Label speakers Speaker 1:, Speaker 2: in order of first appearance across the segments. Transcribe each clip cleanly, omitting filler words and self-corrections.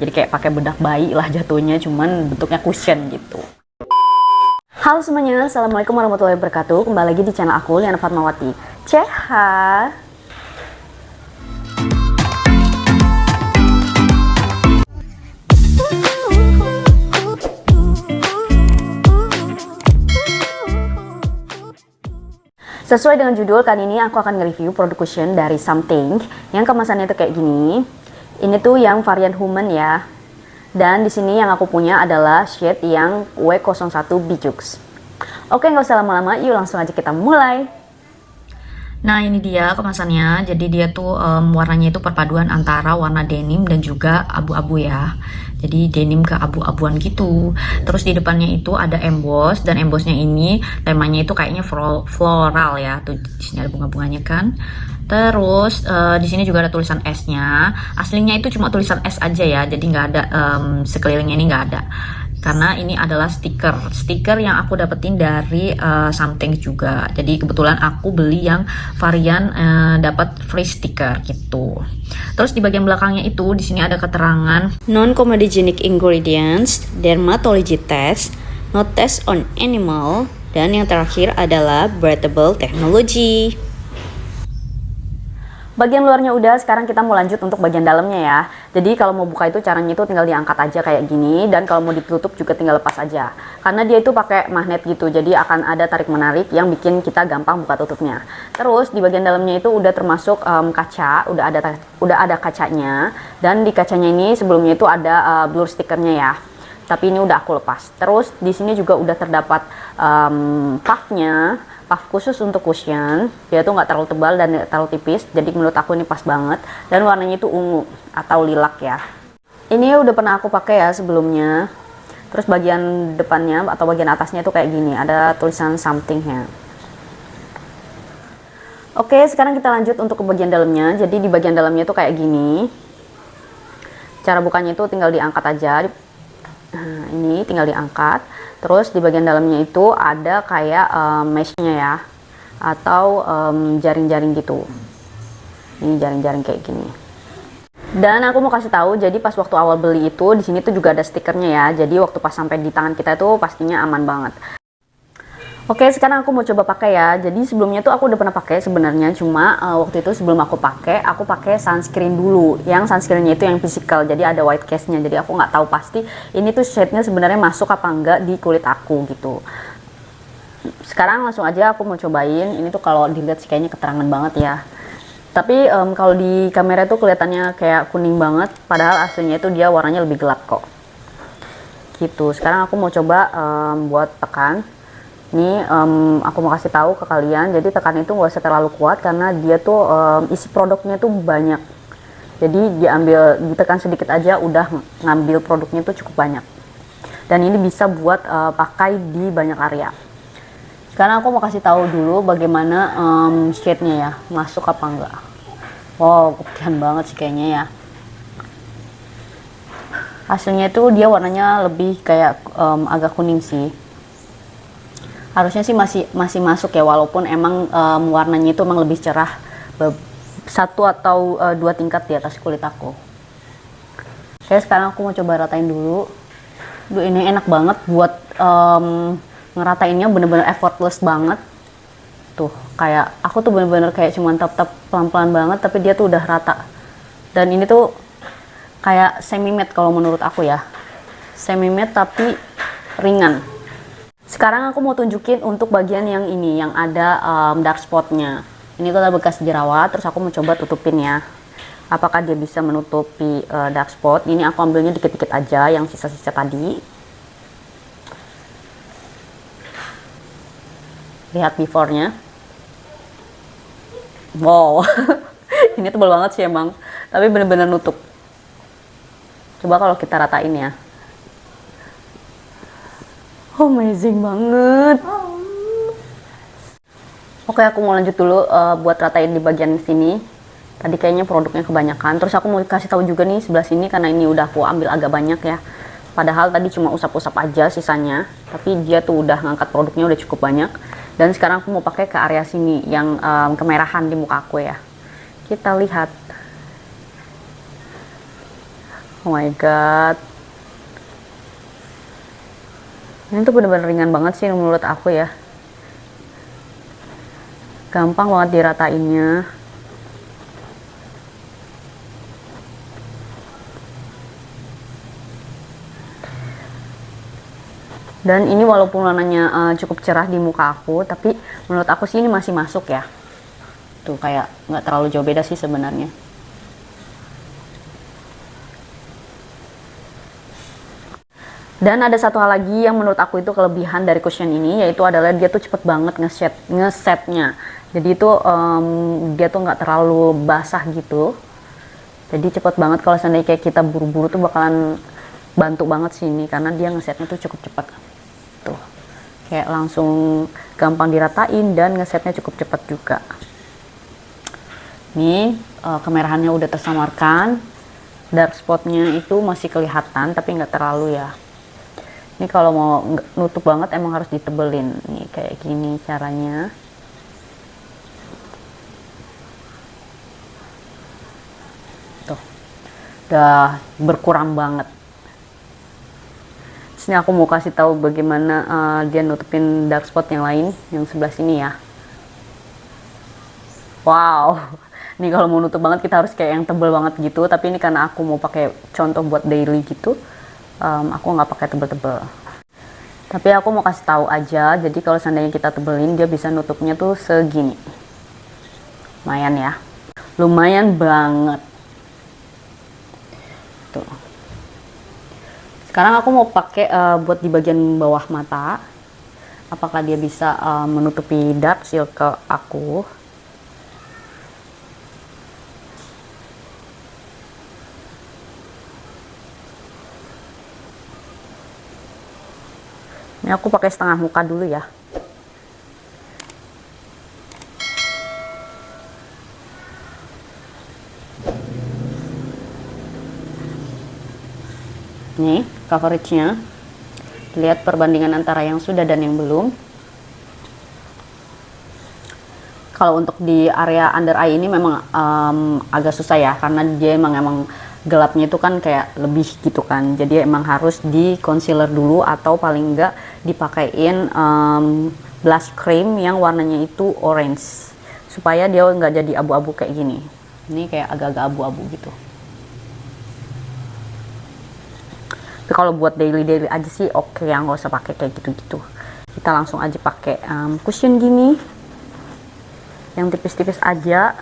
Speaker 1: Jadi kayak pakai bedak bayi lah jatuhnya, cuman bentuknya cushion gitu. Halo semuanya, assalamualaikum warahmatullahi wabarakatuh. Kembali lagi di channel aku, Liana Fatmawati. Ceha. Sesuai dengan judul, kali ini aku akan nge-review produk cushion dari Something yang kemasannya tuh kayak gini. Ini tuh yang varian human ya. Dan di sini yang aku punya adalah shade yang W01 Bijux. Oke, nggak usah lama-lama, yuk langsung aja kita mulai. Nah, ini dia kemasannya. Jadi dia tuh warnanya itu perpaduan antara warna denim dan juga abu-abu ya. Jadi denim ke abu-abuan gitu. Terus di depannya itu ada emboss, dan embossnya ini temanya itu kayaknya floral ya. Tuh di sini ada bunga-bunganya kan. Terus di sini juga ada tulisan S-nya. Aslinya itu cuma tulisan S aja ya. Jadi nggak ada sekelilingnya ini nggak ada. Karena ini adalah stiker yang aku dapetin dari Something juga. Jadi kebetulan aku beli yang varian dapat free stiker gitu. Terus di bagian belakangnya itu di sini ada keterangan non-comedogenic ingredients, dermatology test, no test on animal, dan yang terakhir adalah breathable technology. Bagian luarnya udah, sekarang kita mau lanjut untuk bagian dalamnya ya. Jadi kalau mau buka itu caranya itu tinggal diangkat aja kayak gini, dan kalau mau ditutup juga tinggal lepas aja. Karena dia itu pakai magnet gitu, jadi akan ada tarik menarik yang bikin kita gampang buka tutupnya. Terus di bagian dalamnya itu udah termasuk kaca, udah ada kacanya, dan di kacanya ini sebelumnya itu ada blur stikernya ya. Tapi ini udah aku lepas. Terus di sini juga udah terdapat puffnya. Puff khusus untuk cushion, dia tuh nggak terlalu tebal dan nggak terlalu tipis, jadi menurut aku ini pas banget. Dan warnanya itu ungu atau lilac ya. Ini udah pernah aku pakai ya sebelumnya. Terus bagian depannya atau bagian atasnya tuh kayak gini, ada tulisan something-nya. Oke, sekarang kita lanjut untuk ke bagian dalamnya. Jadi di bagian dalamnya tuh kayak gini. Cara bukanya itu tinggal diangkat aja. Nah, ini tinggal diangkat. Terus di bagian dalamnya itu ada kayak meshnya ya, atau jaring-jaring gitu. Ini jaring-jaring kayak gini. Dan aku mau kasih tahu, jadi pas waktu awal beli itu di sini tuh juga ada stikernya ya. Jadi waktu pas sampai di tangan kita itu pastinya aman banget. Oke, sekarang aku mau coba pakai ya. Jadi sebelumnya tuh aku udah pernah pakai sebenarnya, cuma waktu itu sebelum aku pakai sunscreen dulu. Yang sunscreennya itu yang physical, jadi ada white case-nya. Jadi aku nggak tahu pasti ini tuh shade-nya sebenarnya masuk apa enggak di kulit aku gitu. Sekarang langsung aja aku mau cobain. Ini tuh kalau dilihat sih kayaknya keterangan banget ya. Tapi kalau di kamera tuh kelihatannya kayak kuning banget, padahal aslinya itu dia warnanya lebih gelap kok. Gitu. Sekarang aku mau coba buat tekan. Ini aku mau kasih tahu ke kalian, jadi tekan itu nggak usah terlalu kuat karena dia tuh isi produknya tuh banyak. Jadi ditekan sedikit aja udah ngambil produknya tuh cukup banyak. Dan ini bisa buat pakai di banyak area. Sekarang aku mau kasih tahu dulu bagaimana shade-nya ya, masuk apa enggak. Wow, kepikiran banget sih kayaknya ya. Hasilnya tuh dia warnanya lebih kayak agak kuning sih. Harusnya sih masih masuk ya, walaupun emang warnanya itu emang lebih cerah 1 atau 2 tingkat di atas kulit aku. Oke, sekarang aku mau coba ratain dulu. Duh, ini enak banget buat ngeratainnya, bener-bener effortless banget. Tuh, kayak aku tuh bener-bener kayak cuman tap-tap pelan-pelan banget, tapi dia tuh udah rata. Dan ini tuh kayak semi matte kalau menurut aku ya. Semi matte tapi ringan. Sekarang aku mau tunjukin untuk bagian yang ini, yang ada dark spotnya. Ini tuh adalah bekas jerawat, terus aku mau coba tutupin ya. Apakah dia bisa menutupi dark spot? Ini aku ambilnya dikit-dikit aja, yang sisa-sisa tadi. Lihat before-nya. Wow, ini tebal banget sih emang, tapi bener-bener nutup. Coba kalau kita ratain ya. Amazing banget. Oke, aku mau lanjut dulu buat ratain di bagian sini. Tadi kayaknya produknya kebanyakan. Terus aku mau kasih tahu juga nih sebelah sini, karena ini udah aku ambil agak banyak ya. Padahal tadi cuma usap-usap aja sisanya, tapi dia tuh udah ngangkat produknya udah cukup banyak. Dan sekarang aku mau pakai ke area sini yang kemerahan di muka aku ya. Kita lihat. Oh my god, ini tuh bener-bener ringan banget sih menurut aku ya, gampang banget diratainnya. Dan ini walaupun warnanya cukup cerah di muka aku, tapi menurut aku sih ini masih masuk ya. Tuh kayak nggak terlalu jauh beda sih sebenarnya. Dan ada satu hal lagi yang menurut aku itu kelebihan dari cushion ini, yaitu adalah dia tuh cepet banget ngesetnya. Jadi itu dia tuh nggak terlalu basah gitu. Jadi cepet banget kalau seandainya kayak kita buru-buru tuh bakalan bantu banget sih ini, karena dia ngesetnya tuh cukup cepat. Tuh, kayak langsung gampang diratain dan ngesetnya cukup cepat juga. Nih kemerahannya udah tersamarkan, dark spotnya itu masih kelihatan tapi nggak terlalu ya. Ini kalau mau nutup banget emang harus ditebelin. Nih kayak gini caranya. Tuh, udah berkurang banget. Sini aku mau kasih tahu bagaimana dia nutupin dark spot yang lain, yang sebelah sini ya. Wow, ini kalau mau nutup banget kita harus kayak yang tebel banget gitu. Tapi ini karena aku mau pakai contoh buat daily gitu, aku nggak pakai tebel-tebel. Tapi aku mau kasih tahu aja. Jadi kalau seandainya kita tebelin, dia bisa nutupnya tuh segini. Lumayan ya, lumayan banget. Tuh. Sekarang aku mau pakai buat di bagian bawah mata. Apakah dia bisa menutupi dark circle aku? Ini aku pakai setengah muka dulu ya. Nih coveragenya, lihat perbandingan antara yang sudah dan yang belum. Kalau untuk di area under eye ini memang agak susah ya, karena dia emang gelapnya itu kan kayak lebih gitu kan, jadi emang harus di concealer dulu atau paling enggak dipakein blush cream yang warnanya itu orange, supaya dia nggak jadi abu-abu kayak gini. Ini kayak agak-agak abu-abu gitu. Tapi kalau buat daily aja sih oke ya, nggak usah pakai kayak gitu-gitu. Kita langsung aja pakai cushion gini yang tipis-tipis aja.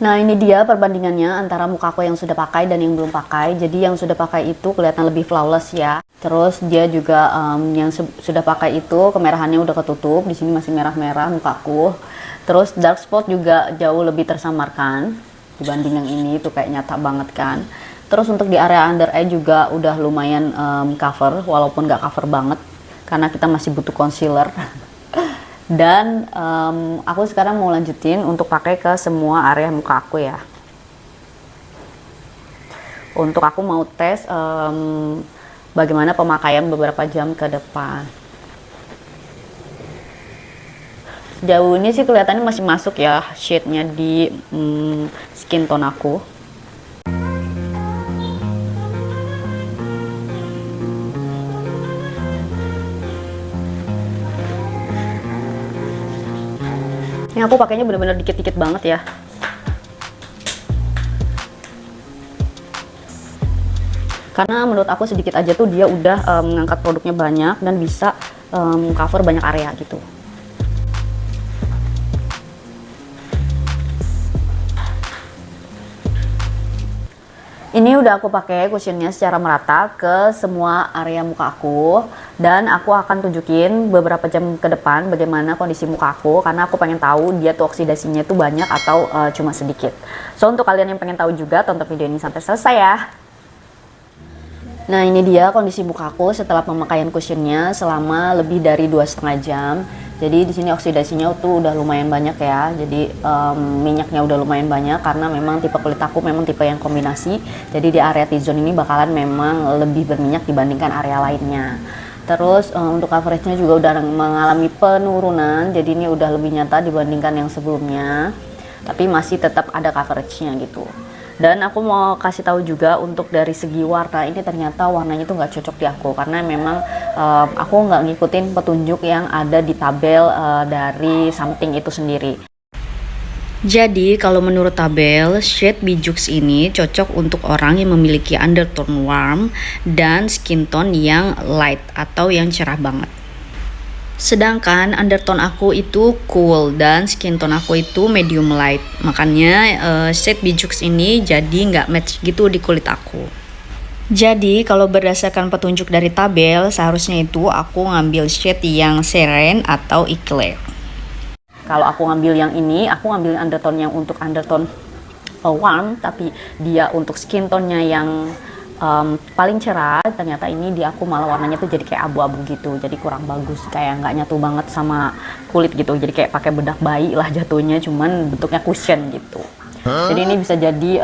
Speaker 1: Nah ini dia perbandingannya antara muka aku yang sudah pakai dan yang belum pakai. Jadi yang sudah pakai itu kelihatan lebih flawless ya. Terus dia juga yang sudah pakai itu kemerahannya udah ketutup. Di sini masih merah-merah mukaku. Terus dark spot juga jauh lebih tersamarkan dibanding yang ini, itu kayak nyata banget kan. Terus untuk di area under eye juga udah lumayan cover, walaupun nggak cover banget karena kita masih butuh concealer. Dan aku sekarang mau lanjutin untuk pakai ke semua area muka aku ya. Untuk aku mau tes bagaimana pemakaian beberapa jam ke depan. Jauh ini sih kelihatannya masih masuk ya shade-nya di skin tone aku. Ini aku pakainya bener-bener dikit-dikit banget ya. Karena menurut aku sedikit aja tuh dia udah mengangkat produknya banyak dan bisa cover banyak area gitu. Ini udah aku pakai cushionnya secara merata ke semua area muka aku, dan aku akan tunjukin beberapa jam ke depan bagaimana kondisi muka aku, karena aku pengen tahu dia tuh oksidasinya tuh banyak atau cuma sedikit. So untuk kalian yang pengen tahu juga, tonton video ini sampai selesai ya. Nah ini dia kondisi muka aku setelah pemakaian cushionnya selama lebih dari 2,5 jam. Jadi di sini oksidasinya tuh udah lumayan banyak ya. Jadi minyaknya udah lumayan banyak karena memang tipe kulit aku memang tipe yang kombinasi. Jadi di area T-zone ini bakalan memang lebih berminyak dibandingkan area lainnya. Terus untuk coveragenya juga udah mengalami penurunan. Jadi ini udah lebih nyata dibandingkan yang sebelumnya. Tapi masih tetap ada coveragenya gitu. Dan aku mau kasih tahu juga untuk dari segi warna, ini ternyata warnanya tuh nggak cocok di aku, karena memang aku nggak ngikutin petunjuk yang ada di tabel dari Something itu sendiri. Jadi kalau menurut tabel, shade Bijux ini cocok untuk orang yang memiliki undertone warm dan skin tone yang light atau yang cerah banget. Sedangkan undertone aku itu cool dan skin tone aku itu medium light. Makanya shade Bijux ini jadi nggak match gitu di kulit aku. Jadi kalau berdasarkan petunjuk dari tabel, seharusnya itu aku ngambil shade yang Seren atau Eclair. Kalau aku ngambil yang ini, aku ngambil undertone yang untuk undertone warm, tapi dia untuk skin tone-nya yang paling cerah. Ternyata ini di aku malah warnanya tuh jadi kayak abu-abu gitu, jadi kurang bagus, kayak nggak nyatu banget sama kulit gitu. Jadi kayak pakai bedak bayi lah jatuhnya, cuman bentuknya cushion gitu. Jadi ini bisa jadi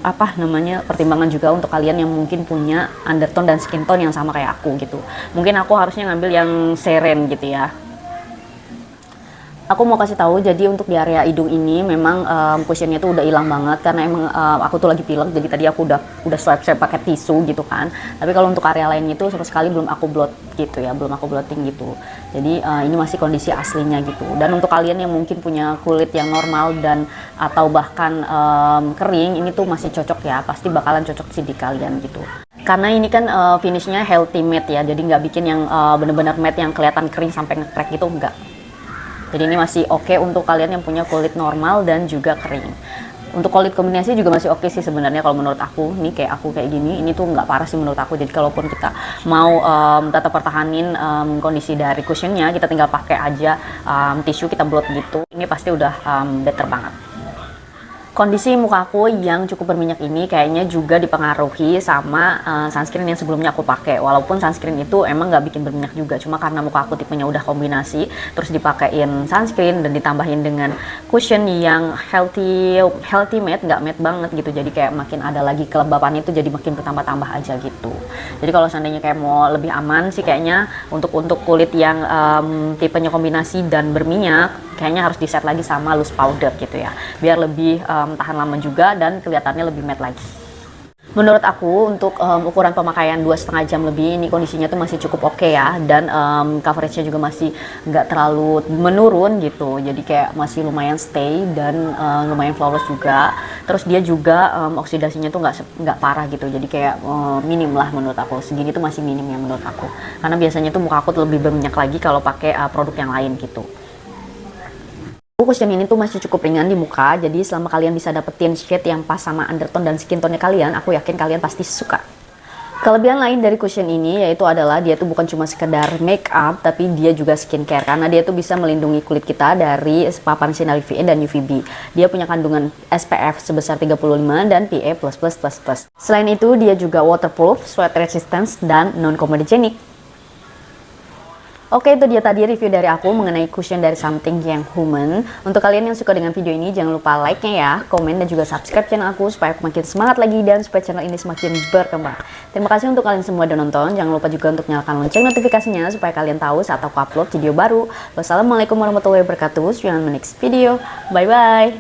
Speaker 1: apa namanya, pertimbangan juga untuk kalian yang mungkin punya undertone dan skin tone yang sama kayak aku gitu. Mungkin aku harusnya ngambil yang Seren gitu ya. Aku mau kasih tahu, jadi untuk di area hidung ini memang cushionnya tuh udah hilang banget, karena emang aku tuh lagi pilek, jadi tadi aku udah swipe pakai tisu gitu kan. Tapi kalau untuk area lain itu sama sekali belum aku blot gitu ya, belum aku blotting gitu. Jadi ini masih kondisi aslinya gitu. Dan untuk kalian yang mungkin punya kulit yang normal dan atau bahkan kering, ini tuh masih cocok ya, pasti bakalan cocok sih di kalian gitu. Karena ini kan finishnya healthy matte ya, jadi nggak bikin yang bener-bener matte yang kelihatan kering sampai nge-crack gitu, enggak. Jadi ini masih oke untuk kalian yang punya kulit normal dan juga kering. Untuk kulit kombinasi juga masih oke sih sebenarnya kalau menurut aku. Nih kayak aku kayak gini, ini tuh nggak parah sih menurut aku. Jadi kalaupun kita mau tetap pertahanin kondisi dari cushionnya, kita tinggal pakai aja tisu, kita blot gitu. Ini pasti udah better banget. Kondisi muka aku yang cukup berminyak ini kayaknya juga dipengaruhi sama sunscreen yang sebelumnya aku pakai. Walaupun sunscreen itu emang nggak bikin berminyak juga, cuma karena muka aku tipenya udah kombinasi, terus dipakein sunscreen dan ditambahin dengan cushion yang healthy matte, nggak matte banget gitu. Jadi kayak makin ada lagi kelembapan itu, jadi makin bertambah-tambah aja gitu. Jadi kalau seandainya kayak mau lebih aman sih kayaknya untuk kulit yang tipenya kombinasi dan berminyak, kayaknya harus di set lagi sama loose powder gitu ya, biar lebih tahan lama juga dan kelihatannya lebih matte lagi. Menurut aku untuk ukuran pemakaian 2,5 jam lebih, ini kondisinya tuh masih cukup oke ya, dan coveragenya juga masih nggak terlalu menurun gitu, jadi kayak masih lumayan stay dan lumayan flawless juga. Terus dia juga oksidasinya tuh nggak parah gitu, jadi kayak minim lah menurut aku. Segini tuh masih minim ya menurut aku, karena biasanya tuh muka aku tuh lebih berminyak lagi kalau pakai produk yang lain gitu. Cushion ini tuh masih cukup ringan di muka, jadi selama kalian bisa dapetin shade yang pas sama undertone dan skin tone-nya kalian, aku yakin kalian pasti suka. Kelebihan lain dari cushion ini yaitu adalah dia tuh bukan cuma sekedar make up, tapi dia juga skincare, karena dia tuh bisa melindungi kulit kita dari paparan sinar UVA dan UVB. Dia punya kandungan SPF sebesar 35 dan PA++++. Selain itu dia juga waterproof, sweat resistance, dan non-comedogenic. Oke, itu dia tadi review dari aku mengenai cushion dari Something yang Human. Untuk kalian yang suka dengan video ini, jangan lupa like-nya ya, komen, dan juga subscribe channel aku supaya aku makin semangat lagi dan supaya channel ini semakin berkembang. Terima kasih untuk kalian semua udah nonton. Jangan lupa juga untuk nyalakan lonceng notifikasinya supaya kalian tahu saat aku upload video baru. Wassalamualaikum warahmatullahi wabarakatuh. See you on the next video. Bye-bye.